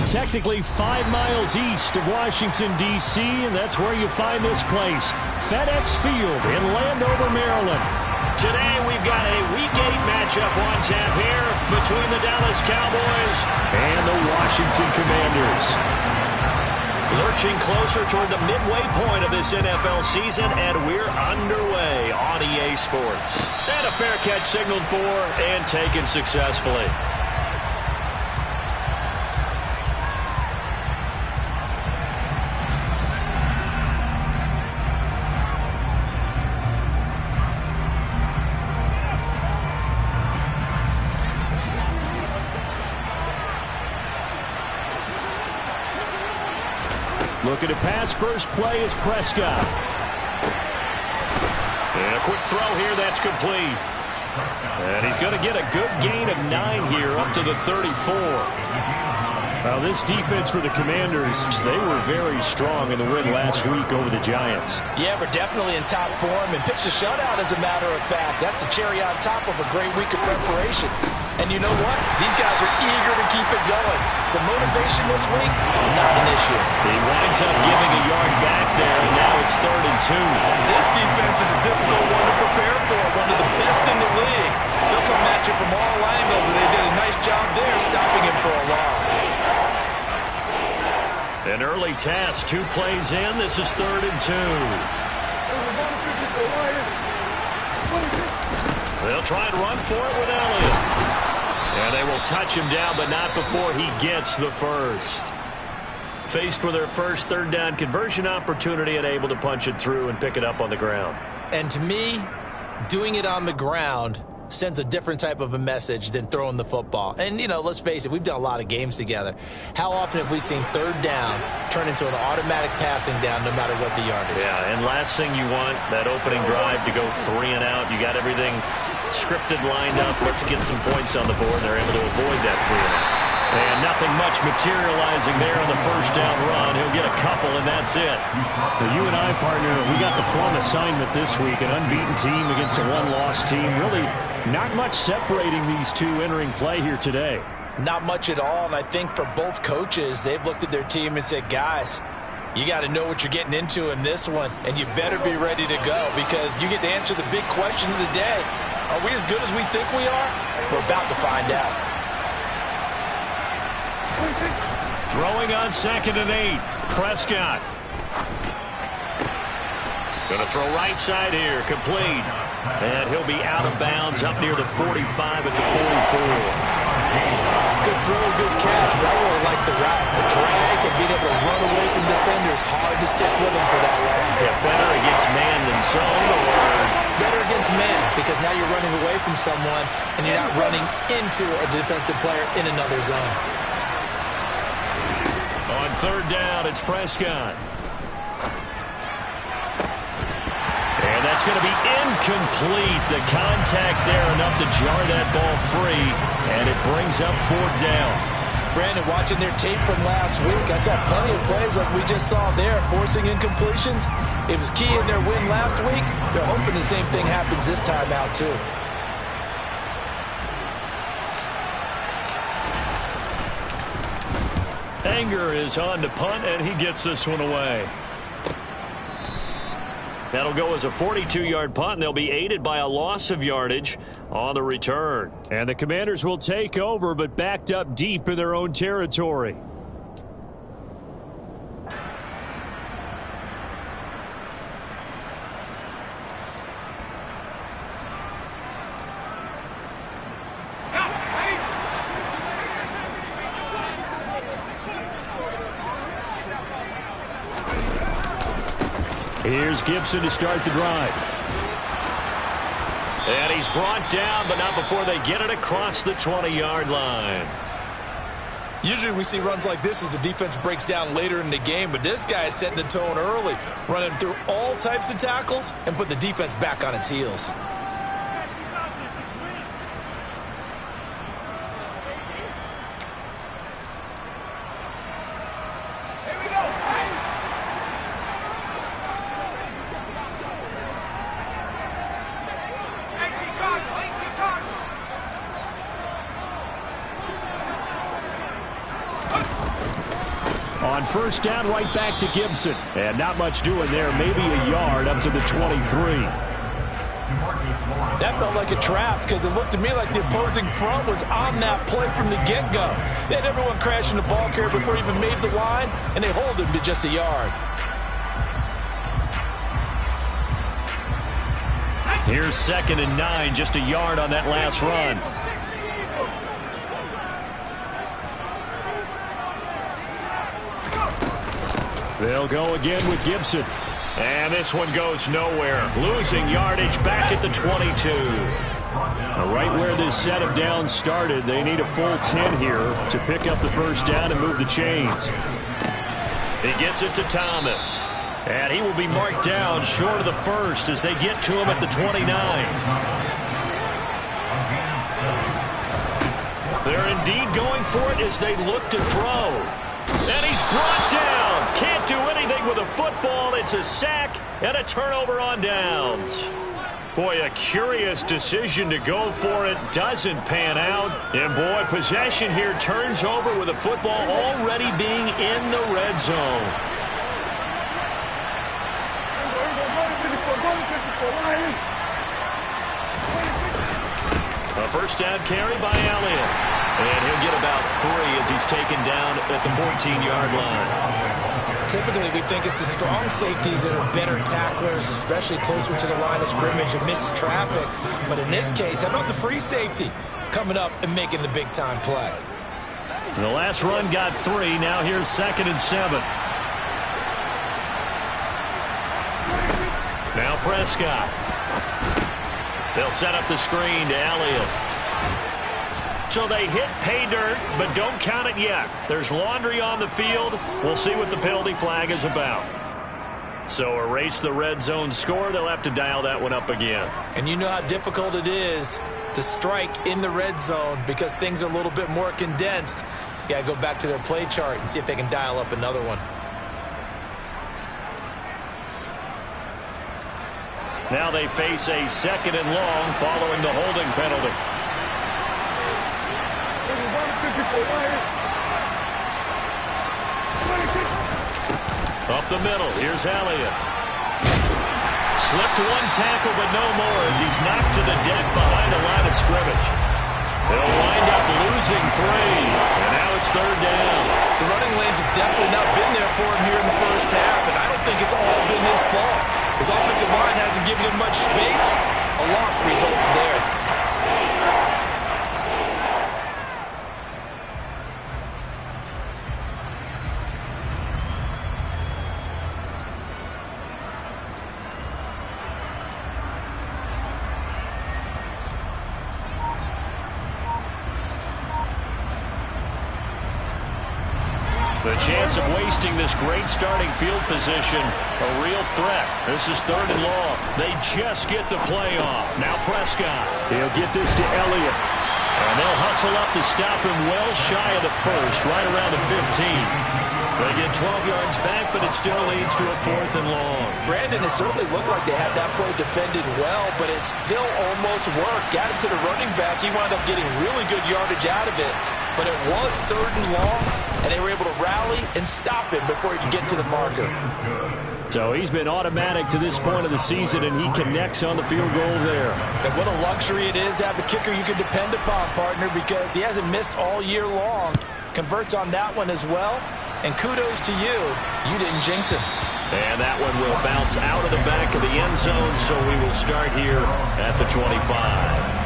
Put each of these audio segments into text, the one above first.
technically 5 miles east of Washington, D.C., and that's where you find this place, FedEx Field in Landover, Maryland. Today we've got a Week 8 matchup on tap here between the Dallas Cowboys and the Washington Commanders. Lurching closer toward the midway point of this NFL season, and we're underway on EA Sports. And a fair catch signaled for and taken successfully. Looking to pass, first play is Prescott. And a quick throw here, that's complete. And he's going to get a good gain of 9 here, up to the 34. Well, this defense for the Commanders, they were very strong in the win last week over the Giants. Yeah, we're definitely in top form and pitched a shutout, as a matter of fact. That's the cherry on top of a great week of preparation. And you know what? These guys are eager to keep it going. Some motivation this week, not an issue. He winds up giving a yard back there, and now it's 3rd and 2. This defense is a difficult one to prepare for, one of the best in the league. They'll come at you from all angles, and they did a nice job there stopping him for a loss. An early task, 2 plays in. This is 3rd and 2. They'll try and run for it with Elliott. And they will touch him down, but not before he gets the first. Faced with their first 3rd down conversion opportunity and able to punch it through and pick it up on the ground. And to me, doing it on the ground sends a different type of a message than throwing the football. And, you know, let's face it, we've done a lot of games together. How often have we seen 3rd down turn into an automatic passing down no matter what the yardage? Yeah, and last thing you want, that opening drive to go 3 and out. You got everything scripted, lined up. Let's get some points on the board. They're able to avoid that 3 and out. And nothing much materializing there on the first down run. He'll get a couple, and that's it. Well, you and I, partner, we got the plum assignment this week. An unbeaten team against a one-loss team. Really not much separating these two entering play here today. Not much at all, and I think for both coaches, they've looked at their team and said, guys, you got to know what you're getting into in this one, and you better be ready to go because you get to answer the big question of the day. Are we as good as we think we are? We're about to find out. Throwing on 2nd and 8. Prescott. Going to throw right side here. Complete. And he'll be out of bounds up near the 45 at the 44. Good throw, good catch, but I really like the route. The drag and being able to run away from defenders. Hard to stick with him for that long. Yeah, better against man than zone, or better against man because now you're running away from someone and you're not running into a defensive player in another zone. On 3rd down, it's Prescott. And that's going to be incomplete. The contact there enough to jar that ball free, and it brings up 4th down. Brandon, watching their tape from last week, I saw plenty of plays like we just saw there, forcing incompletions. It was key in their win last week. They're hoping the same thing happens this time out, too. Anger is on to punt, and he gets this one away. That'll go as a 42-yard punt, and they'll be aided by a loss of yardage on the return. And the Commanders will take over, but backed up deep in their own territory. Here's Gibson to start the drive. And he's brought down, but not before they get it across the 20-yard line. Usually we see runs like this as the defense breaks down later in the game, but this guy is setting the tone early, running through all types of tackles and put the defense back on its heels. first down right back to Gibson. And not much doing there. Maybe a yard up to the 23. That felt like a trap because it looked to me like the opposing front was on that play from the get-go. They had everyone crashing the ball carrier before he even made the line, and they hold him to just a yard. Here's 2nd and 9, just a yard on that last run. They'll go again with Gibson. And this one goes nowhere. Losing yardage back at the 22. Right where this set of downs started, they need a full 10 here to pick up the first down and move the chains. He gets it to Thomas. And he will be marked down short of the first as they get to him at the 29. They're indeed going for it as they look to throw. And he's brought down. Can't do anything with a football. It's a sack and a turnover on downs. Boy, a curious decision to go for it. Doesn't pan out. And boy, possession here turns over with a football already being in the red zone. A first down carry by Elliott. And he'll get about 3 as he's taken down at the 14-yard line. Typically, we think it's the strong safeties that are better tacklers, especially closer to the line of scrimmage amidst traffic. But in this case, how about the free safety coming up and making the big-time play? The last run got 3. Now here's 2nd and 7. Now Prescott. They'll set up the screen to Elliott. So they hit pay dirt, but don't count it yet. There's laundry on the field. We'll see what the penalty flag is about. So erase the red zone score. They'll have to dial that one up again. And you know how difficult it is to strike in the red zone because things are a little bit more condensed. You got to go back to their play chart and see if they can dial up another one. Now they face a 2nd and long following the holding penalty. Up the middle, here's Elliott. Slipped one tackle, but no more as he's knocked to the deck behind the line of scrimmage. They'll wind up losing 3, and now it's 3rd down. The running lanes have definitely not been there for him here in the first half, and I don't think it's all been his fault. His offensive line hasn't given him much space. A loss results there. The chance of wasting this great starting field position, a real threat. This is 3rd and long. They just get the play off. Now Prescott. He'll get this to Elliott. And they'll hustle up to stop him well shy of the first, right around the 15. They get 12 yards back, but it still leads to a 4th and long. Brandon, it certainly looked like they had that play defended well, but it still almost worked. Got it to the running back. He wound up getting really good yardage out of it. But it was 3rd and long, and they were able to rally and stop him before he could get to the marker. So he's been automatic to this point of the season, and he connects on the field goal there. And what a luxury it is to have a kicker you can depend upon, partner, because he hasn't missed all year long. Converts on that one as well, and kudos to you. You didn't jinx him. And that one will bounce out of the back of the end zone, so we will start here at the 25.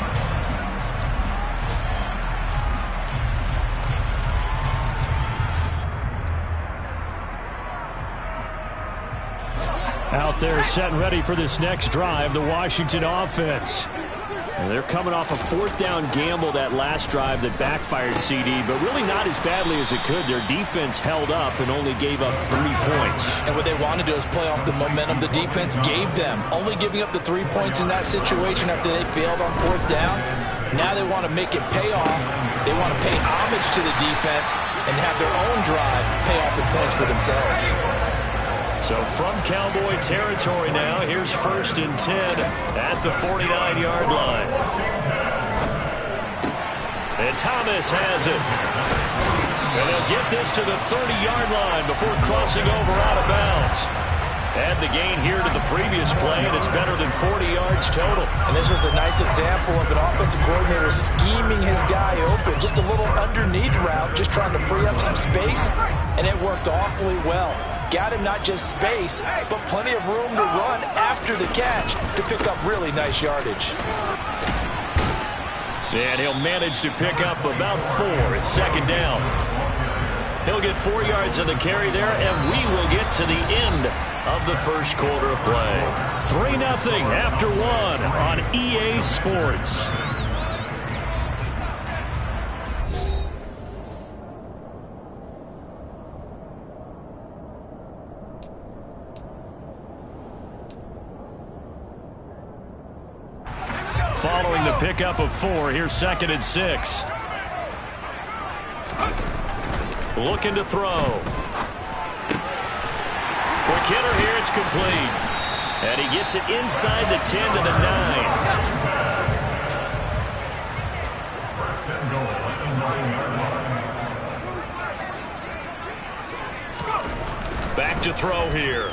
Out there set and ready for this next drive, the Washington offense. And they're coming off a 4th down gamble that last drive that backfired CD, but really not as badly as it could. Their defense held up and only gave up 3 points. And what they want to do is play off the momentum the defense gave them. Only giving up the 3 points in that situation after they failed on 4th down. Now they want to make it pay off. They want to pay homage to the defense and have their own drive pay off the points for themselves. So from Cowboy territory now, here's 1st and 10 at the 49-yard line. And Thomas has it. And they'll get this to the 30-yard line before crossing over out of bounds. Add the gain here to the previous play, and it's better than 40 yards total. And this was a nice example of an offensive coordinator scheming his guy open. Just a little underneath route, just trying to free up some space, and it worked awfully well. Got him not just space, but plenty of room to run after the catch to pick up really nice yardage. And he'll manage to pick up about 4. It's second down. He'll get 4 yards on the carry there, and we will get to the end of the first quarter of play. 3-0 after 1 on EA Sports. Following the pickup of 4, here's 2nd and 6. Looking to throw. Quick hitter here, it's complete. And he gets it inside the 10 to the 9. Back to throw here.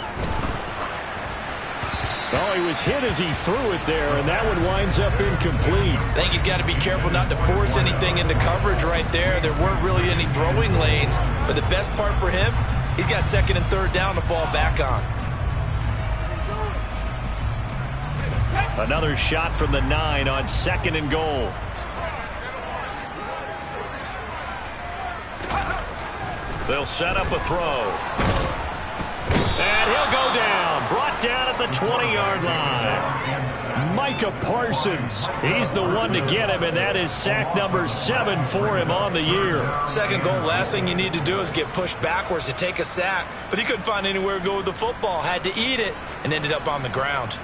Oh, he was hit as he threw it there, and that one winds up incomplete. I think he's got to be careful not to force anything into coverage right there. There weren't really any throwing lanes, but the best part for him, he's got 2nd and 3rd down to fall back on. Another shot from the 9 on 2nd and goal. They'll set up a throw. And he'll go down. Brought down at the 20-yard line. Micah Parsons. He's the one to get him, and that is sack number 7 for him on the year. 2nd goal, last thing you need to do is get pushed backwards to take a sack. But he couldn't find anywhere to go with the football. Had to eat it and ended up on the ground.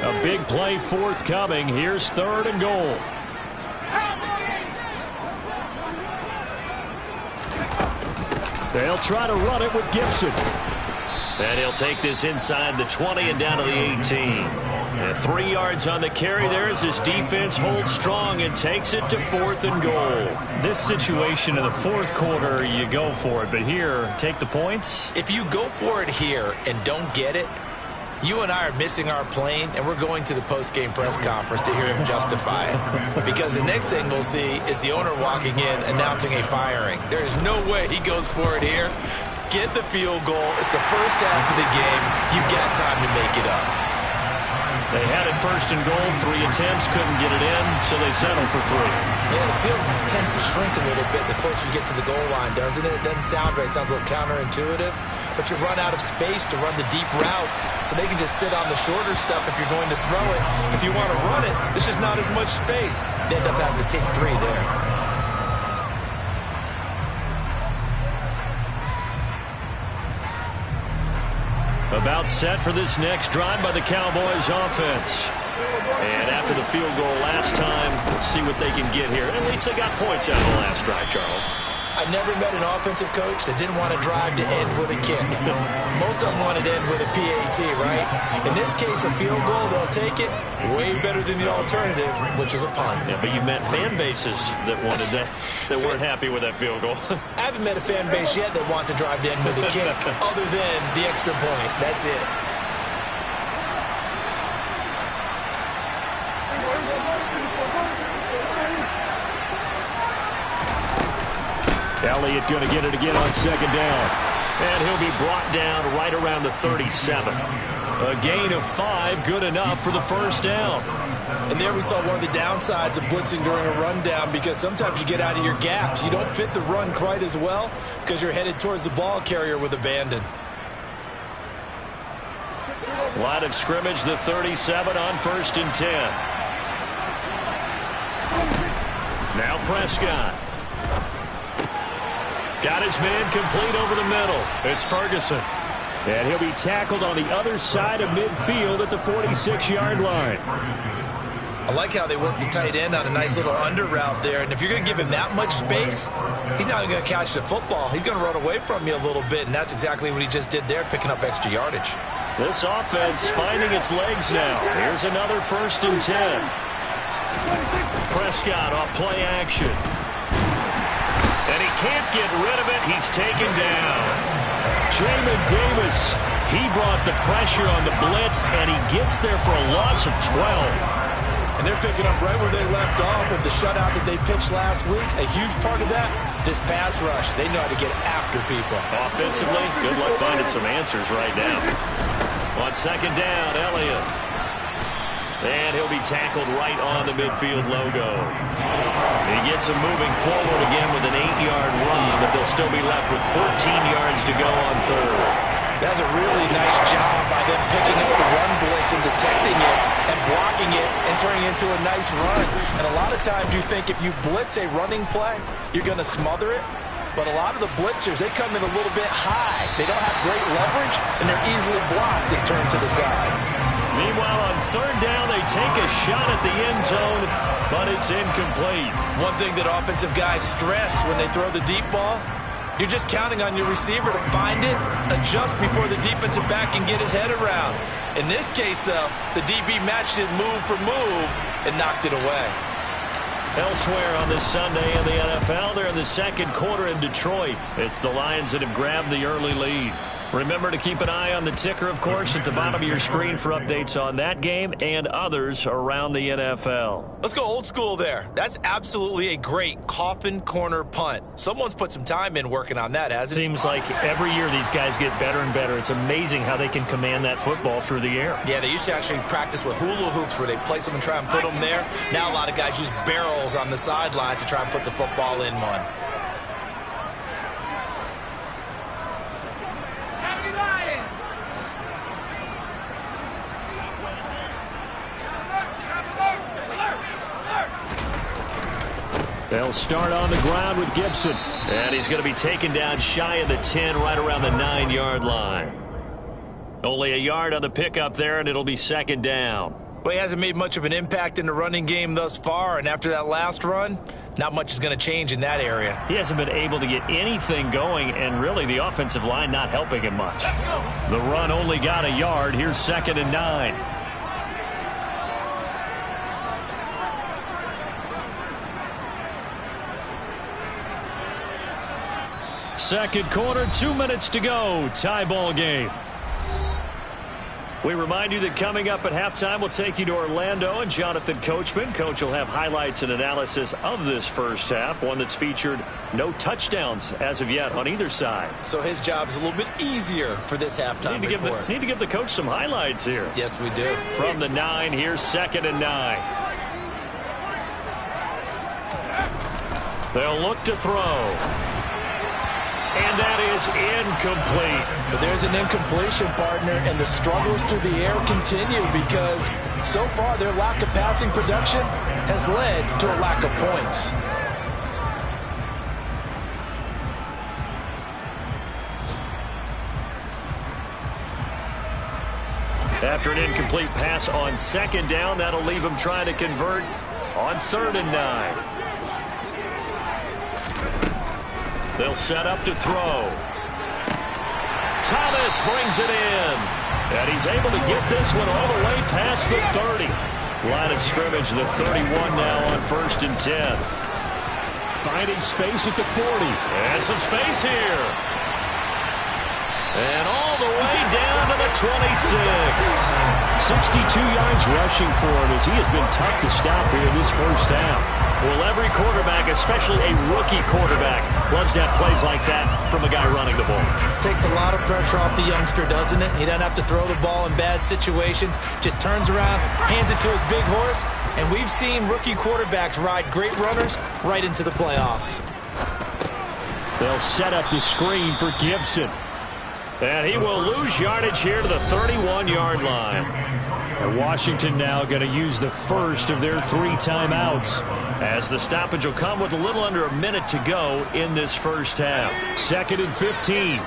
A big play forthcoming. Here's 3rd and goal. They'll try to run it with Gibson. And he'll take this inside the 20 and down to the 18. And 3 yards on the carry there as his defense holds strong and takes it to 4th and goal. This situation in the 4th quarter, you go for it. But here, take the points. If you go for it here and don't get it, you and I are missing our plane, and we're going to the post-game press conference to hear him justify it. Because the next thing we'll see is the owner walking in announcing a firing. There is no way he goes for it here. Get the field goal. It's the first half of the game. You've got time to make it up. They had it 1st and goal. 3 attempts, couldn't get it in, so they settled for 3. Yeah, the field tends to shrink a little bit the closer you get to the goal line, doesn't it? It doesn't sound right. It sounds a little counterintuitive. But you run out of space to run the deep routes, so they can just sit on the shorter stuff if you're going to throw it. If you want to run it, there's just not as much space. They end up having to take 3 there. About set for this next drive by the Cowboys offense. And after the field goal last time, see what they can get here. At least they got points out of the last drive, Charles. I've never met an offensive coach that didn't want to drive to end with a kick. Most of them wanted to end with a PAT, right? In this case, a field goal, they'll take it. Way better than the alternative, which is a punt. Yeah, but you met fan bases that wanted that, that weren't happy with that field goal. I haven't met a fan base yet that wants to drive to end with a kick, other than the extra point. That's it. Elliott going to get it again on 2nd down. And he'll be brought down right around the 37. A gain of 5, good enough for the 1st down. And there we saw one of the downsides of blitzing during a rundown, because sometimes you get out of your gaps. You don't fit the run quite as well because you're headed towards the ball carrier with abandon. Line of scrimmage, the 37 on 1st and 10. Now Prescott. Got his man complete over the middle. It's Ferguson. And he'll be tackled on the other side of midfield at the 46-yard line. I like how they work the tight end on a nice little under route there. And if you're going to give him that much space, he's not even going to catch the football. He's going to run away from you a little bit, and that's exactly what he just did there, picking up extra yardage. This offense finding its legs now. Here's another 1st and 10. Prescott off play action. And he can't get rid of it. He's taken down. Jamin Davis, he brought the pressure on the blitz, and he gets there for a loss of 12. And they're picking up right where they left off with the shutout that they pitched last week. A huge part of that, this pass rush. They know how to get after people. Offensively, good luck finding some answers right now. On second down, Elliott. And he'll be tackled right on the midfield logo. He gets him moving forward again with an 8-yard run, but they'll still be left with 14 yards to go on third. That's a really nice job by them picking up the run blitz and detecting it and blocking it and turning it into a nice run. And a lot of times you think if you blitz a running play, you're going to smother it. But a lot of the blitzers, they come in a little bit high. They don't have great leverage, and they're easily blocked and turned to the side. Meanwhile, on third down, they take a shot at the end zone, but it's incomplete. One thing that offensive guys stress when they throw the deep ball, you're just counting on your receiver to find it, adjust before the defensive back can get his head around. In this case, though, the DB matched it move for move and knocked it away. Elsewhere on this Sunday in the NFL, they're in the second quarter in Detroit. It's the Lions that have grabbed the early lead. Remember to keep an eye on the ticker, of course, at the bottom of your screen for updates on that game and others around the NFL. Let's go old school there. That's absolutely a great coffin corner punt. Someone's put some time in working on that, hasn't it? Seems like every year these guys get better and better. It's amazing how they can command that football through the air. Yeah, they used to actually practice with hula hoops where they place them and try and put them there. Now a lot of guys use barrels on the sidelines to try and put the football in one. They'll start on the ground with Gibson. And he's going to be taken down shy of the 10, right around the 9-yard line. Only a yard on the pickup there, and it'll be second down. Well, he hasn't made much of an impact in the running game thus far, and after that last run, not much is going to change in that area. He hasn't been able to get anything going, and really the offensive line not helping him much. The run only got a yard. Here's second and 9. Second quarter, 2 minutes to go. Tie ball game. We remind you that coming up at halftime, we'll take you to Orlando and Jonathan Coachman. Coach will have highlights and analysis of this first half, one that's featured no touchdowns as of yet on either side. So his job is a little bit easier for this halftime report. Need to give the coach some highlights here. Yes, we do. From the 9, here's second and 9. They'll look to throw. And that is incomplete. But there's an incompletion, partner, and the struggles through the air continue because so far their lack of passing production has led to a lack of points. After an incomplete pass on second down, that'll leave him trying to convert on third and 9. They'll set up to throw. Thomas brings it in. And he's able to get this one all the way past the 30. Line of scrimmage, the 31 now on first and 10. Finding space at the 40. And some space here. And all the way down to the 26. 62 yards rushing for him as he has been tough to stop here in this first half. Well, every quarterback, especially a rookie quarterback, loves to have plays like that from a guy running the ball. Takes a lot of pressure off the youngster, doesn't it? He doesn't have to throw the ball in bad situations. Just turns around, hands it to his big horse, and we've seen rookie quarterbacks ride great runners right into the playoffs. They'll set up the screen for Gibson. And he will lose yardage here to the 31-yard line. And Washington now going to use the first of their 3 timeouts, as the stoppage will come with a little under a minute to go in this first half. Second and 15.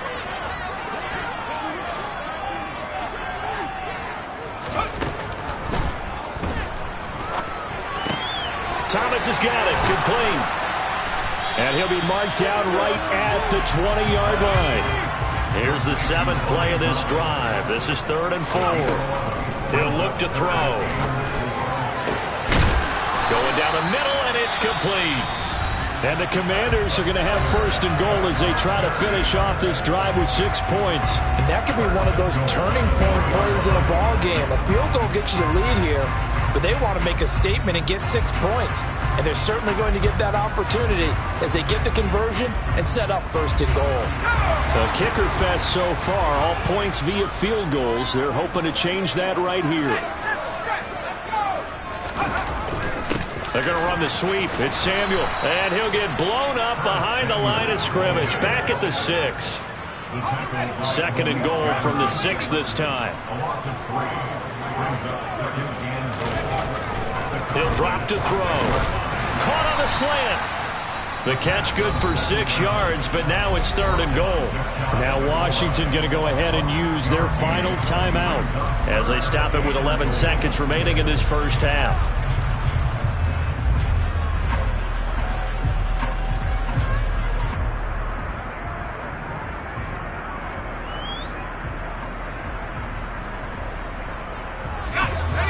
Thomas has got it, complete. And he'll be marked down right at the 20-yard line. Here's the 7th play of this drive. This is 3rd and 4. He'll look to throw. Going down the middle, and it's complete. And the Commanders are going to have first and goal as they try to finish off this drive with 6 points. And that could be one of those turning point plays in a ball game. A field goal gets you the lead here, but they want to make a statement and get 6 points. And they're certainly going to get that opportunity as they get the conversion and set up first and goal. The kicker fest so far, all points via field goals. They're hoping to change that right here. They're going to run the sweep. It's Samuel, and he'll get blown up behind the line of scrimmage. Back at the 6. Second and goal from the 6 this time. He'll drop to throw. Caught on the slant. The catch good for 6 yards, but now it's third and goal. Now Washington going to go ahead and use their final timeout as they stop it with 11 seconds remaining in this first half.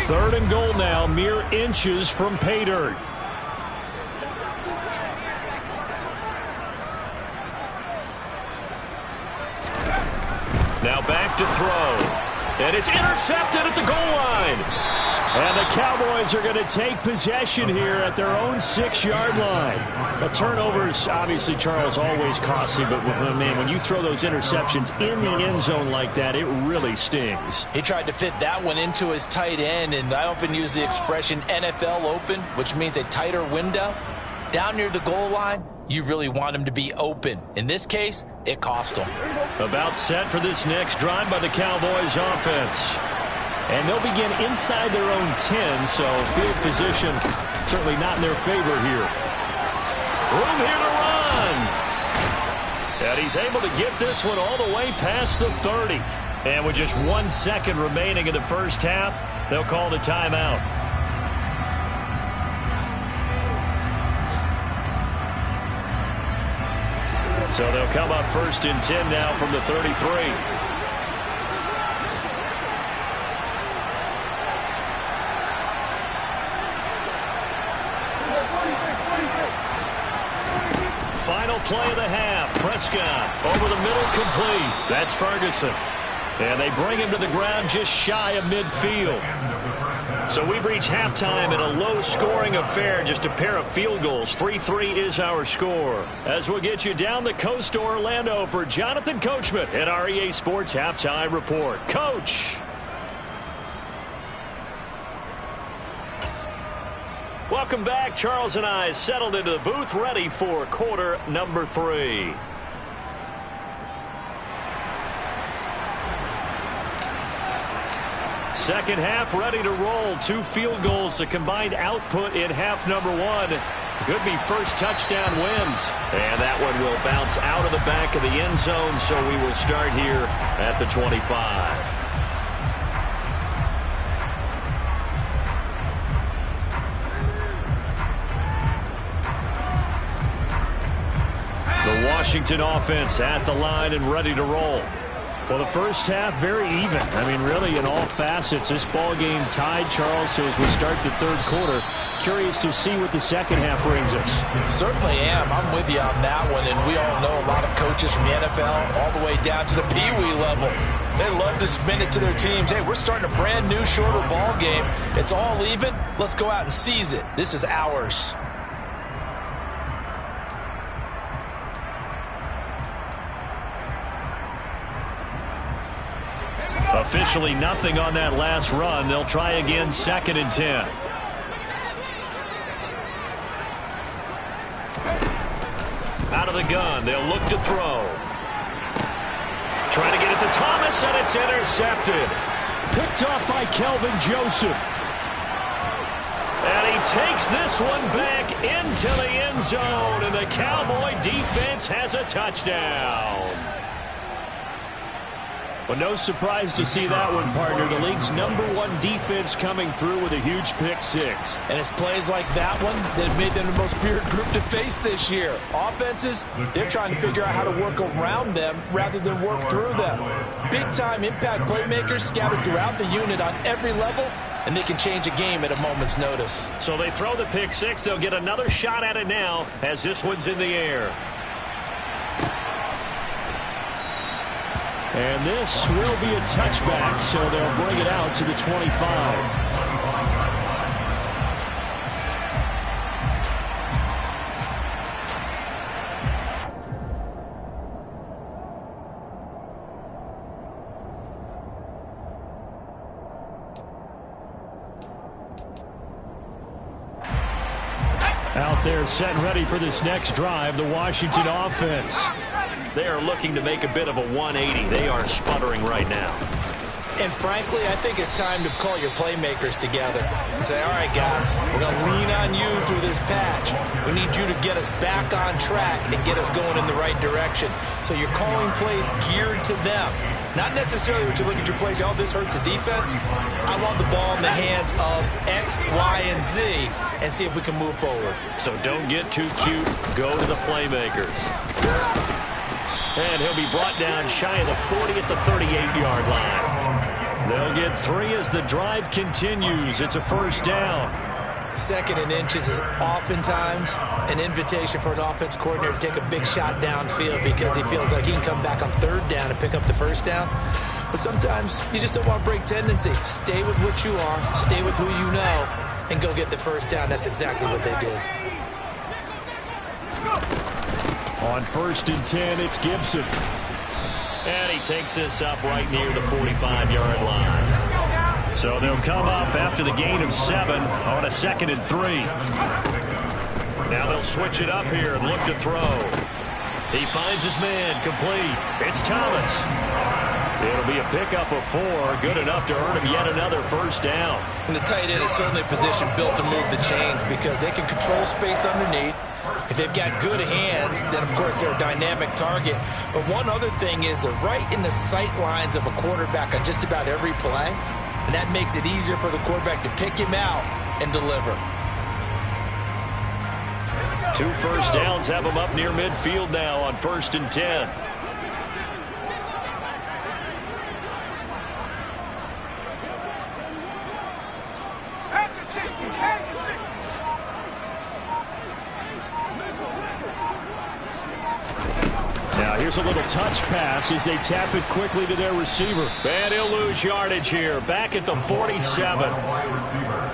Third and goal now, mere inches from pay dirt. Now back to throw. And it's intercepted at the goal line. And the Cowboys are going to take possession here at their own 6-yard line. The turnovers, obviously, Charles, always costly, but man, when you throw those interceptions in the end zone like that, it really stings. He tried to fit that one into his tight end, and I often use the expression NFL open, which means a tighter window. Down near the goal line, you really want him to be open. In this case, it cost him. About set for this next drive by the Cowboys offense. And they'll begin inside their own 10, so field position certainly not in their favor here. Room here to run. And he's able to get this one all the way past the 30. And with just 1 second remaining in the first half, they'll call the timeout. So they'll come up first and 10 now from the 33. Final play of the half. Prescott over the middle, complete. That's Ferguson. And they bring him to the ground just shy of midfield. So we've reached halftime in a low-scoring affair, just a pair of field goals. 3-3 is our score. As we'll get you down the coast to Orlando for Jonathan Coachman at our EA Sports Halftime Report. Coach! Welcome back. Charles and I settled into the booth, ready for quarter number 3. Second half ready to roll. 2 field goals, the combined output in half number 1. Could be first touchdown wins. And that one will bounce out of the back of the end zone, so we will start here at the 25. The Washington offense at the line and ready to roll. Well, the first half, very even. I mean, really, in all facets, this ball game tied, Charles. So as we start the third quarter, curious to see what the second half brings us. Certainly am. I'm with you on that one. And we all know a lot of coaches from the NFL all the way down to the Pee-wee level. They love to spin it to their teams. Hey, we're starting a brand new, shorter ball game. It's all even. Let's go out and seize it. This is ours. Officially nothing on that last run. They'll try again, second and 10. Out of the gun, they'll look to throw. Trying to get it to Thomas, and it's intercepted. Picked off by Kelvin Joseph. And he takes this one back into the end zone, and the Cowboy defense has a touchdown. Well, no surprise to see that one, partner. The league's #1 defense coming through with a huge pick-6. And it's plays like that one that made them the most feared group to face this year. Offenses, they're trying to figure out how to work around them rather than work through them. Big-time impact playmakers scattered throughout the unit on every level, and they can change a game at a moment's notice. So they throw the pick six. They'll get another shot at it now as this one's in the air. And this will be a touchback, so they'll bring it out to the 25. Out there set and ready for this next drive, the Washington offense. They are looking to make a bit of a 180. They are sputtering right now. And frankly, I think it's time to call your playmakers together and say, all right, guys, we're going to lean on you through this patch. We need you to get us back on track and get us going in the right direction. So you're calling plays geared to them. Not necessarily what you look at your plays, oh, this hurts the defense. I want the ball in the hands of X, Y, and Z and see if we can move forward. So don't get too cute. Go to the playmakers. And he'll be brought down shy of the 40 at the 38-yard line. They'll get 3 as the drive continues. It's a first down. 2nd and inches is oftentimes an invitation for an offense coordinator to take a big shot downfield because he feels like he can come back on 3rd down and pick up the first down. But sometimes you just don't want to break tendency. Stay with what you are, stay with who you know, and go get the first down. That's exactly what they did. On 1st and 10, it's Gibson. And he takes this up right near the 45-yard line. So they'll come up after the gain of 7 on a 2nd and 3. Now they'll switch it up here and look to throw. He finds his man, complete. It's Thomas. It'll be a pickup of 4, good enough to earn him yet another first down. And the tight end is certainly a position built to move the chains because they can control space underneath. If they've got good hands, then, of course, they're a dynamic target. But one other thing is they're right in the sight lines of a quarterback on just about every play, and that makes it easier for the quarterback to pick him out and deliver. 2 first downs have him up near midfield now on 1st and 10. Here's a little touch pass as they tap it quickly to their receiver. And he'll lose yardage here. Back at the 47.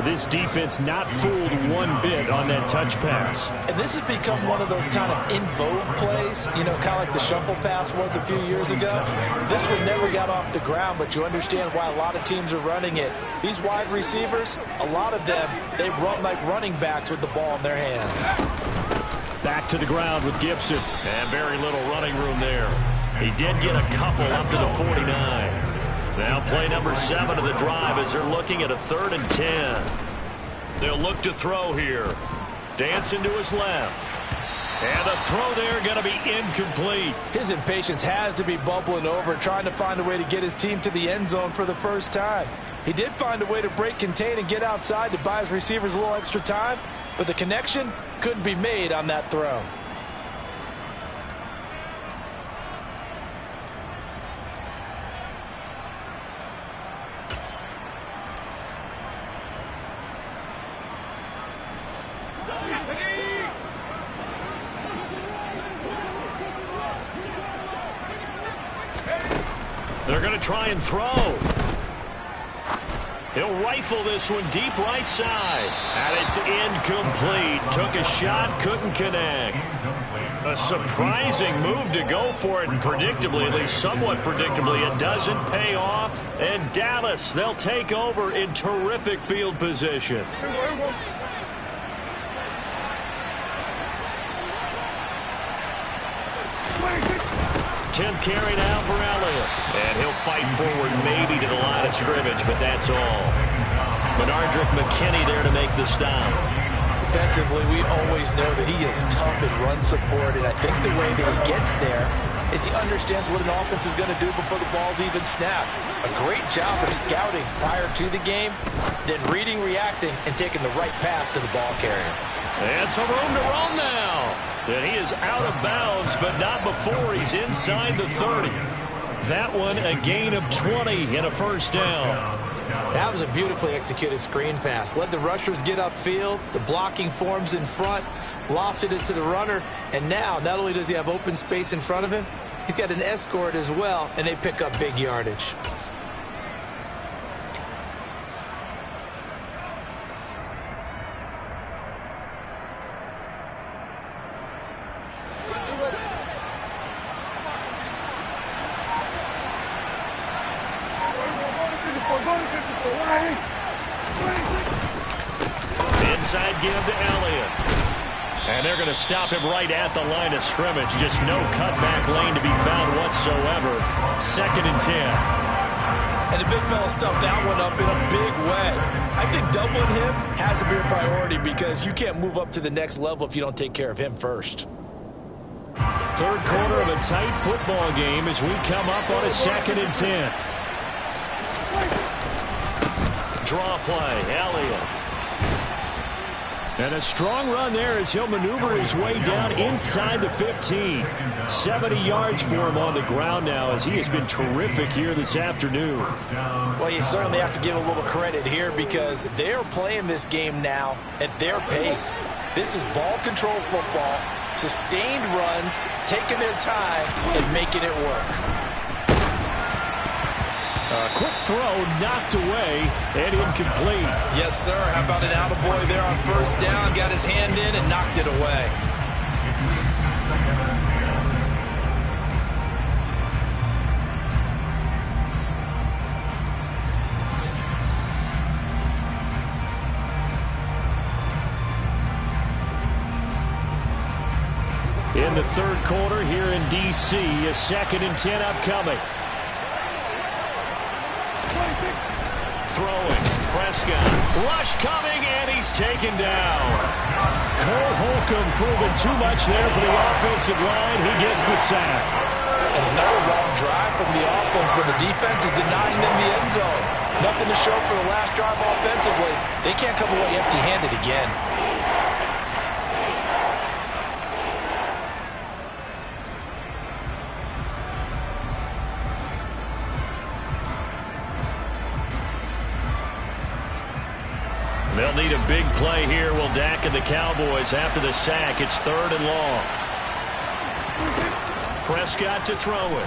This defense not fooled one bit on that touch pass. And this has become one of those kind of in vogue plays, you know, kind of like the shuffle pass was a few years ago. This one never got off the ground, but you understand why a lot of teams are running it. These wide receivers, a lot of them, they run like running backs with the ball in their hands. Back to the ground with Gibson. And very little running room there. He did get a couple up to the 49. Now play number 7 of the drive as they're looking at a 3rd and 10. They'll look to throw here. Dancing to his left. And the throw there going to be incomplete. His impatience has to be bubbling over, trying to find a way to get his team to the end zone for the first time. He did find a way to break contain and get outside to buy his receivers a little extra time, but the connection couldn't be made on that throw. They're going to try and throw. He'll rifle this one deep right side. And it's incomplete. Took a shot, couldn't connect. A surprising move to go for it, and predictably, at least somewhat predictably, it doesn't pay off. And Dallas, they'll take over in terrific field position. 10th carry now for Elliott. And he'll fight forward maybe to the line of scrimmage, but that's all. Benardrick McKinney there to make the stop. Defensively, we always know that he is tough in run support, and I think the way that he gets there is he understands what an offense is going to do before the ball's even snapped. A great job of scouting prior to the game, then reading, reacting, and taking the right path to the ball carrier. And some room to run now. And he is out of bounds, but not before he's inside the 30. That one a gain of 20 and a first down. That was a beautifully executed screen pass. Let the rushers get upfield, the blocking forms in front, lofted it to the runner, and now not only does he have open space in front of him, he's got an escort as well, and they pick up big yardage. Inside give to Elliott. And they're going to stop him right at the line of scrimmage. Just no cutback lane to be found whatsoever. 2nd and 10. And the big fella stuffed that one up in a big way. I think doubling him has to be a priority because you can't move up to the next level if you don't take care of him first. 3rd quarter of a tight football game as we come up on a 2nd and 10. Draw play, Elliott. And a strong run there as he'll maneuver his way down inside the 15. 70 yards for him on the ground now as he has been terrific here this afternoon. Well, you certainly have to give a little credit here because they're playing this game now at their pace. This is ball control football, sustained runs, taking their time and making it work. Quick throw knocked away and incomplete. Yes, sir. How about an attaboy there on 1st down? Got his hand in and knocked it away. In the 3rd quarter here in D.C., a 2nd and 10 upcoming. Throwing, Prescott, rush coming, and he's taken down. Cole Holcomb proving too much there for the offensive line. He gets the sack. And another long drive from the offense, but the defense is denying them the end zone. Nothing to show for the last drive offensively. They can't come away empty-handed again. They'll need a big play here. Will Dak and the Cowboys after the sack. It's 3rd and long. Prescott to throw it.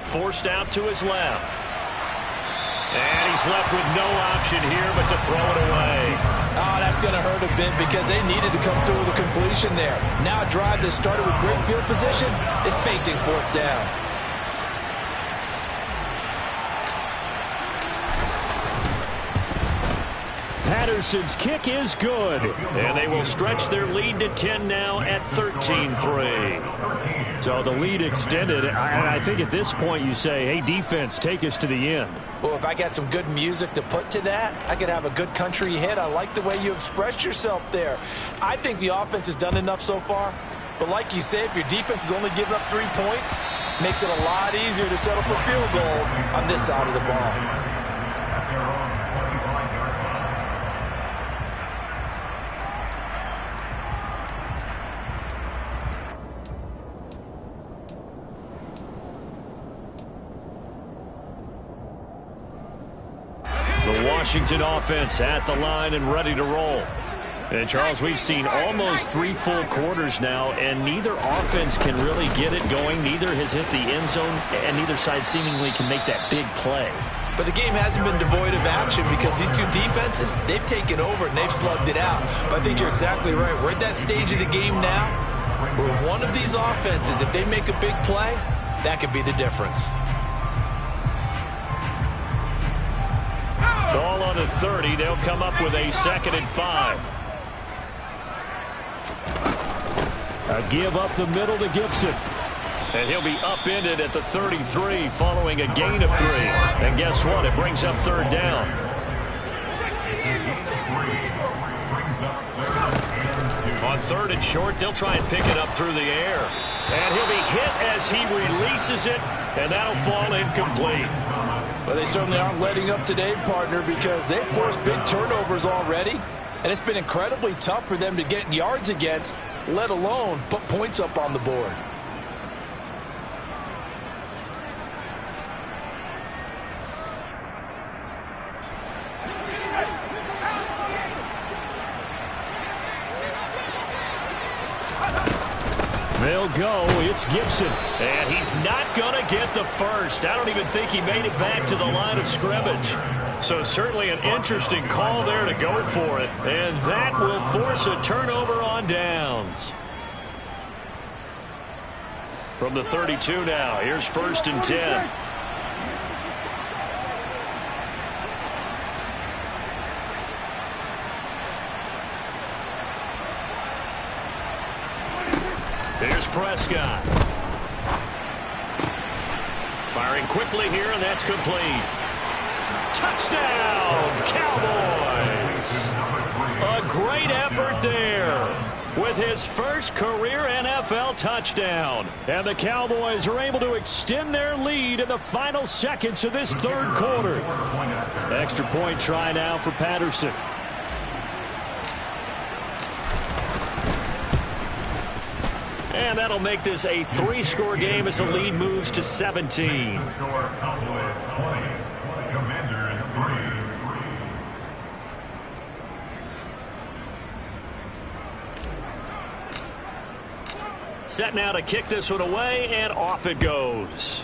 Forced out to his left. And he's left with no option here but to throw it away. Oh, that's going to hurt a bit because they needed to come through with a completion there. Now a drive that started with great field position is facing 4th down. Patterson's kick is good. And they will stretch their lead to 10 now at 13-3. So the lead extended. And I think at this point you say, hey, defense, take us to the end. Well, if I got some good music to put to that, I could have a good country hit. I like the way you expressed yourself there. I think the offense has done enough so far. But like you say, if your defense is only giving up 3 points, makes it a lot easier to settle for field goals on this side of the ball. The Washington offense at the line and ready to roll. And, Charles, we've seen almost 3 full quarters now, and neither offense can really get it going. Neither has hit the end zone, and neither side seemingly can make that big play. But the game hasn't been devoid of action because these two defenses, they've taken over and they've slugged it out. But I think you're exactly right. We're at that stage of the game now where one of these offenses, if they make a big play, that could be the difference. Ball on the 30. They'll come up with a 2nd and 5. A give up the middle to Gibson. And he'll be upended at the 33 following a gain of 3. And guess what? It brings up 3rd down. On 3rd and short, they'll try and pick it up through the air. And he'll be hit as he releases it, and that'll fall incomplete. Well, they certainly aren't letting up today, partner, because they've forced big turnovers already. And it's been incredibly tough for them to get yards against, let alone put points up on the board. They'll go. It's Gibson. And he's not going to get the first. I don't even think he made it back to the line of scrimmage. So certainly an interesting call there to go for it. And that will force a turnover on downs. From the 32 now, here's 1st and 10. Here's Prescott. Firing quickly here, and that's complete. Touchdown, Cowboys! A great effort there with his first career NFL touchdown. And the Cowboys are able to extend their lead in the final seconds of this 3rd quarter. Extra point try now for Patterson. And that'll make this a 3-score game as the lead moves to 17. Set now to kick this one away, and off it goes.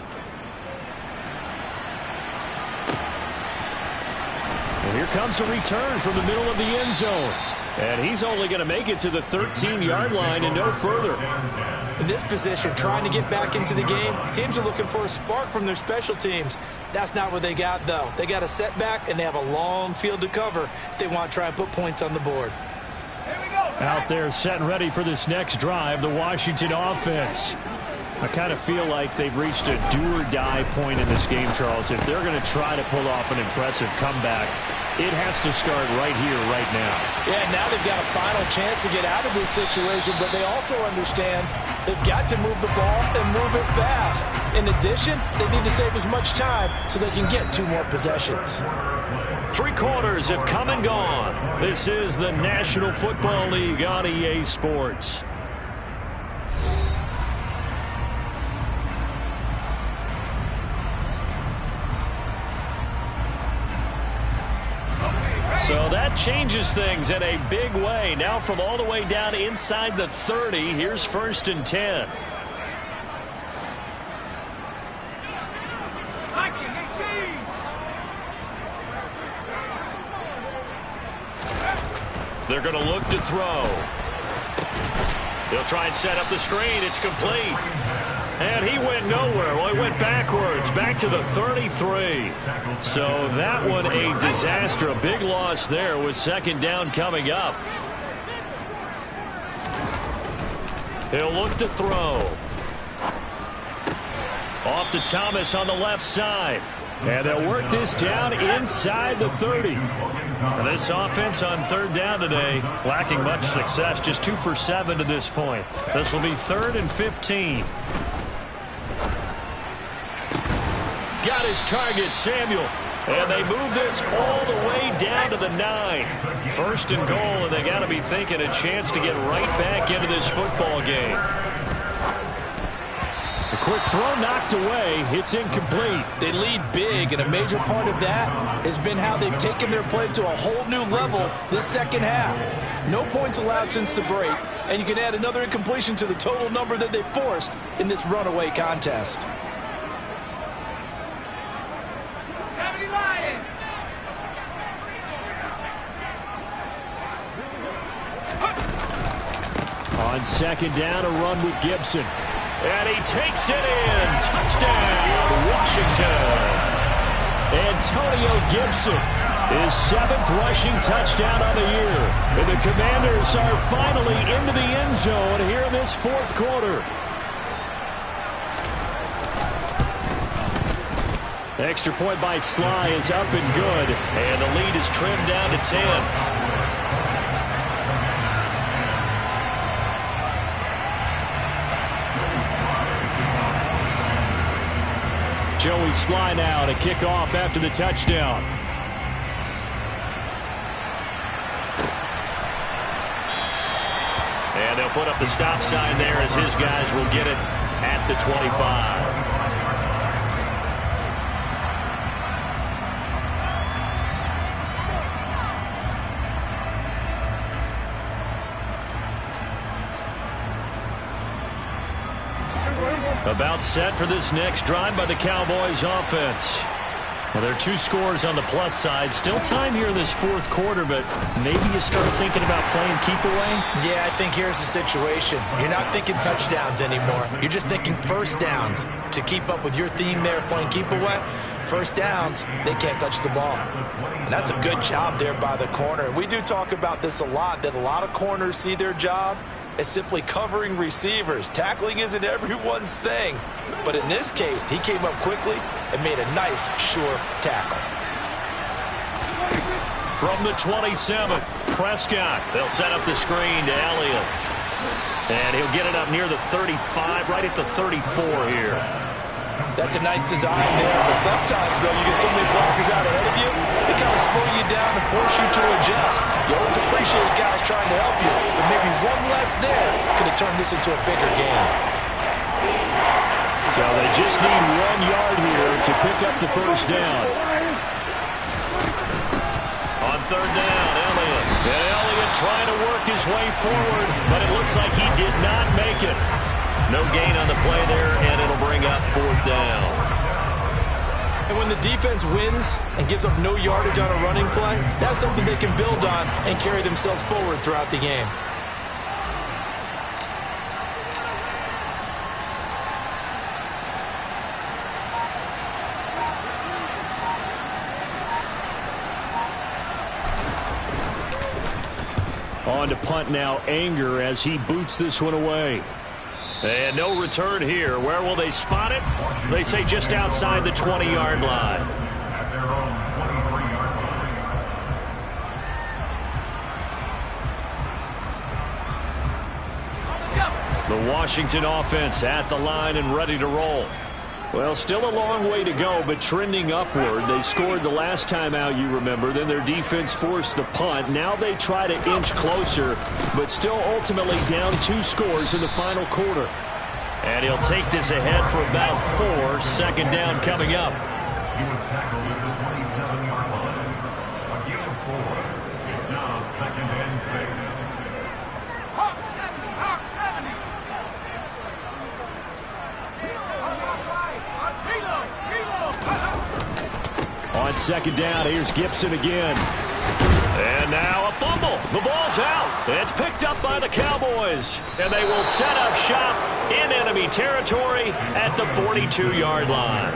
And here comes a return from the middle of the end zone. And he's only going to make it to the 13-yard line and no further. In this position, trying to get back into the game, teams are looking for a spark from their special teams. That's not what they got, though. They got a setback, and they have a long field to cover if they want to try and put points on the board. Out there set and ready for this next drive, the Washington offense. I kind of feel like they've reached a do-or-die point in this game, Charles. If they're going to try to pull off an impressive comeback, it has to start right here, right now. Yeah, now they've got a final chance to get out of this situation, but they also understand they've got to move the ball and move it fast. In addition, they need to save as much time so they can get 2 more possessions. 3 quarters have come and gone. This is the National Football League on EA Sports. So that changes things in a big way. Now from all the way down inside the 30, here's 1st and 10. They're going to look to throw. They'll try and set up the screen. It's complete. And he went nowhere. Well, he went backwards, back to the 33. So that one a disaster, a big loss there with 2nd down coming up. He'll look to throw. Off to Thomas on the left side. And they'll work this down inside the 30. And this offense on 3rd down today, lacking much success, just 2 for 7 to this point. This will be 3rd and 15. Got his target, Samuel. And they move this all the way down to the 9. 1st and goal, and they got to be thinking a chance to get right back into this football game. A quick throw knocked away. It's incomplete. They lead big, and a major part of that has been how they've taken their play to a whole new level this 2nd half. No points allowed since the break, and you can add another incompletion to the total number that they forced in this runaway contest. On 2nd down, a run with Gibson. And he takes it in. Touchdown, Washington. Antonio Gibson, his 7th rushing touchdown on the year. And the Commanders are finally into the end zone here in this 4th quarter. Extra point by Sly is up and good. And the lead is trimmed down to 10. Joey Sly now to kick off after the touchdown. And they'll put up the stop sign there as his guys will get it at the 25. About set for this next drive by the Cowboys offense. Well, there are 2 scores on the plus side. Still time here in this fourth quarter, but maybe you start thinking about playing keep away? Yeah, I think here's the situation. You're not thinking touchdowns anymore. You're just thinking first downs. To keep up with your theme there, playing keep away, first downs, they can't touch the ball. And that's a good job there by the corner. We do talk about this a lot, that a lot of corners see their job as simply covering receivers. Tackling isn't everyone's thing. But in this case, he came up quickly and made a nice, sure tackle. From the 27, Prescott. They'll set up the screen to Elliott. And he'll get it up near the 35, right at the 34 here. That's a nice design there. But sometimes, though, you get so many blockers out ahead of you, they kind of slow you down and force you to adjust. You always appreciate guys trying to help you, but maybe one less there could have turned this into a bigger game. So they just need 1 yard here to pick up the first down. On third down, Elliott. And Elliott trying to work his way forward, but it looks like he did not make it. No gain on the play there, and it'll bring up fourth down. And when the defense wins and gives up no yardage on a running play, that's something they can build on and carry themselves forward throughout the game. On to punt now, Anger, as he boots this one away. And no return here. Where will they spot it? They say just outside the 20-yard line. The Washington offense at the line and ready to roll. Well, still a long way to go, but trending upward. They scored the last time out, you remember. Then their defense forced the punt. Now they try to inch closer, but still ultimately down 2 scores in the final quarter. And he'll take this ahead for about 4. Second down coming up. He was tackled at the 27-yard line. A gain of 4. It's now 2nd and 6. Hawk 70, Hawk 70. On second down, here's Gibson again. And now a fumble. The ball's out. It's picked up by the Cowboys. And they will set up shop in enemy territory at the 42-yard line.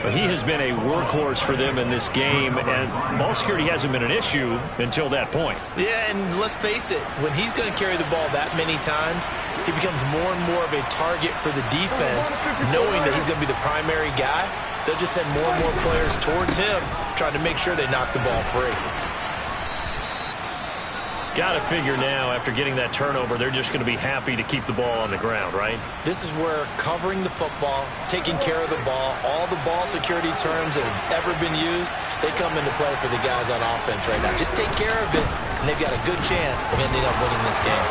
But he has been a workhorse for them in this game, and ball security hasn't been an issue until that point. Yeah, and let's face it, when he's going to carry the ball that many times, he becomes more and more of a target for the defense, knowing that he's going to be the primary guy. They'll just send more and more players towards him, trying to make sure they knock the ball free. Got to figure now, after getting that turnover, they're just going to be happy to keep the ball on the ground, right? This is where covering the football, taking care of the ball, all the ball security terms that have ever been used, they come into play for the guys on offense right now. Just take care of it, and they've got a good chance of ending up winning this game.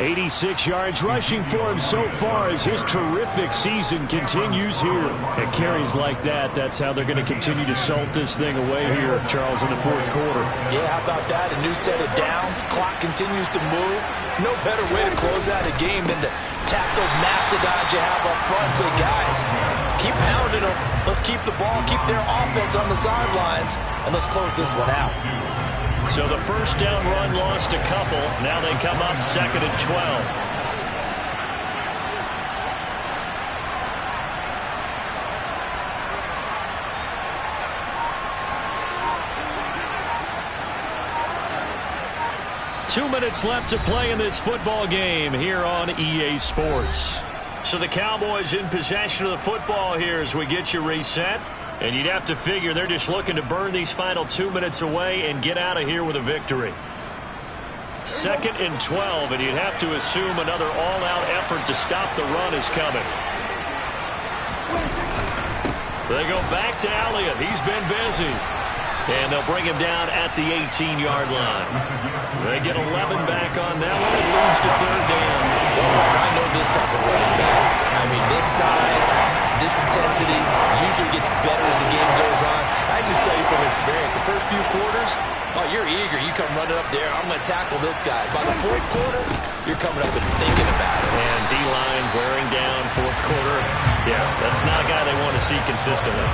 86 yards rushing for him so far as his terrific season continues here. At carries like that, that's how they're going to continue to salt this thing away here, Charles, in the fourth quarter. Yeah, how about that? A new set of downs. Clock continues to move. No better way to close out a game than to tap those mastodons you have up front. Say, guys, keep pounding them. Let's keep the ball, keep their offense on the sidelines, and let's close this one out. So the first down run lost a couple. Now they come up 2nd and 12. Two minutes left to play in this football game here on EA Sports. So the Cowboys in possession of the football here as we get you reset. And you'd have to figure they're just looking to burn these final 2 minutes away and get out of here with a victory. 2nd and 12, and you'd have to assume another all-out effort to stop the run is coming. They go back to Elliott. He's been busy. And they'll bring him down at the 18-yard line. They get 11 back on that one. It leads to third down. Well, I know this type of running back. I mean, this size, this intensity usually gets better as the game goes on. I just tell you from experience, the first few quarters, oh, you're eager. You come running up there. I'm going to tackle this guy. By the fourth quarter, you're coming up and thinking about it. And D-line wearing down fourth quarter. Yeah, that's not a guy they want to see consistently.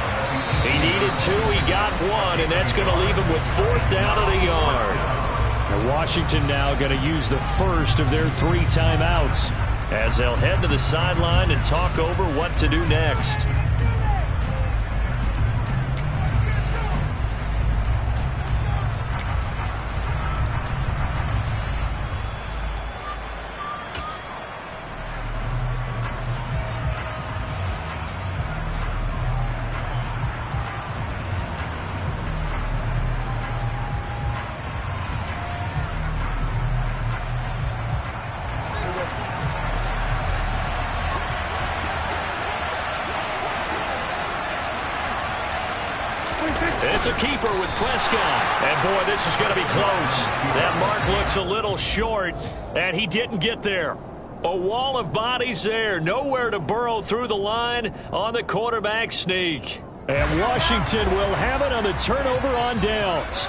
He needed 2, he got 1, and that's going to leave him with 4th down at a yard. And Washington now going to use the first of their 3 timeouts as they'll head to the sideline and talk over what to do next. It's a keeper with Prescott. And, boy, this is going to be close. That mark looks a little short, and he didn't get there. A wall of bodies there. Nowhere to burrow through the line on the quarterback sneak. And Washington will have it on the turnover on downs.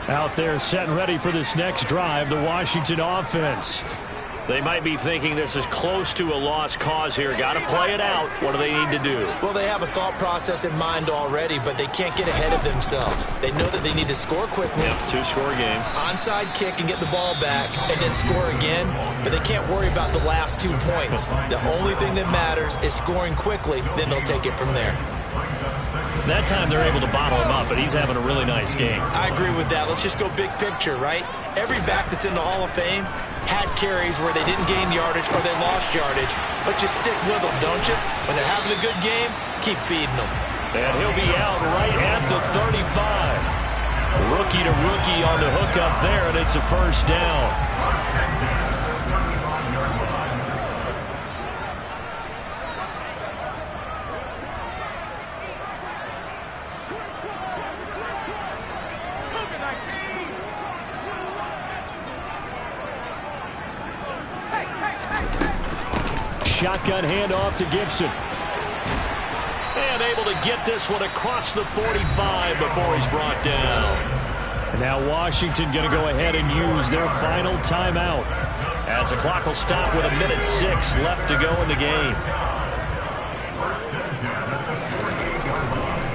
Out there set and ready for this next drive, the Washington offense. They might be thinking this is close to a lost cause here. Got to play it out. What do they need to do? Well, they have a thought process in mind already, but they can't get ahead of themselves. They know that they need to score quickly. Yep, 2-score game. Onside kick and get the ball back and then score again, but they can't worry about the last 2 points. The only thing that matters is scoring quickly, then they'll take it from there. That time they're able to bottle him up, but he's having a really nice game. I agree with that. Let's just go big picture, right? Every back that's in the Hall of Fame had carries where they didn't gain yardage or they lost yardage, but you stick with them, don't you? When they're having a good game, keep feeding them. And he'll be out right at the 35. Rookie to rookie on the hook up there, and it's a first down. Shotgun handoff to Gibson. And able to get this one across the 45 before he's brought down. And now Washington going to go ahead and use their final timeout. As the clock will stop with 1:06 left to go in the game.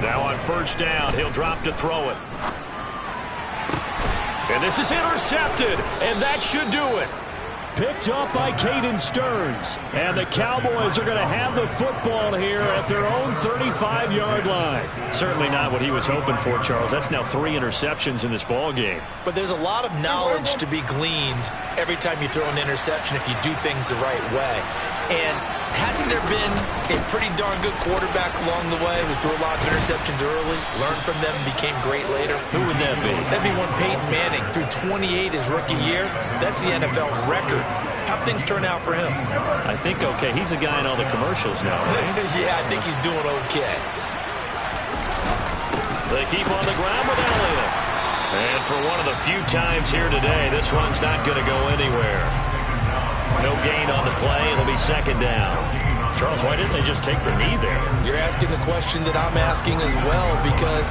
Now on first down, he'll drop to throw it. And this is intercepted, and that should do it. Picked up by Caden Stearns. And the Cowboys are going to have the football here at their own 35-yard line. Certainly not what he was hoping for, Charles. That's now 3 interceptions in this ball game. But there's a lot of knowledge to be gleaned every time you throw an interception if you do things the right way. And hasn't there been a pretty darn good quarterback along the way who threw a lot of interceptions early, learned from them, and became great later? Who would that be? That'd be one Peyton Manning. Threw 28 his rookie year. That's the NFL record. How'd things turn out for him? I think okay. He's a guy in all the commercials now, right? Yeah, I think he's doing okay. They keep on the ground with Elliott. And for one of the few times here today, this one's not going to go anywhere. No gain on the play. It'll be second down. Charles, why didn't they just take the knee there? You're asking the question that I'm asking as well, because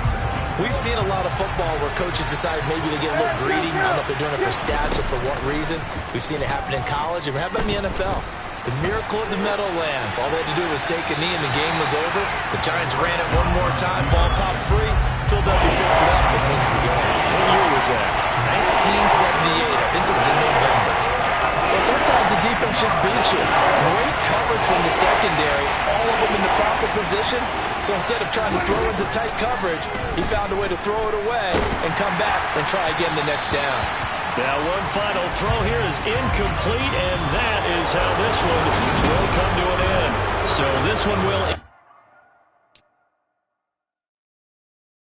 we've seen a lot of football where coaches decide maybe they get a little greedy. I don't know if they're doing it for stats or for what reason. We've seen it happen in college, and how about in the NFL? The miracle of the Meadowlands. All they had to do was take a knee and the game was over. The Giants ran it one more time. Ball popped free. Philadelphia picks it up and wins the game. What year was that? 1978. I think it was in November. Well, sometimes the defense just beats you. Great coverage from the secondary. All of them in the proper position. So instead of trying to throw into tight coverage, he found a way to throw it away and come back and try again the next down. Now one final throw here is incomplete, and that is how this one will come to an end. So this one will...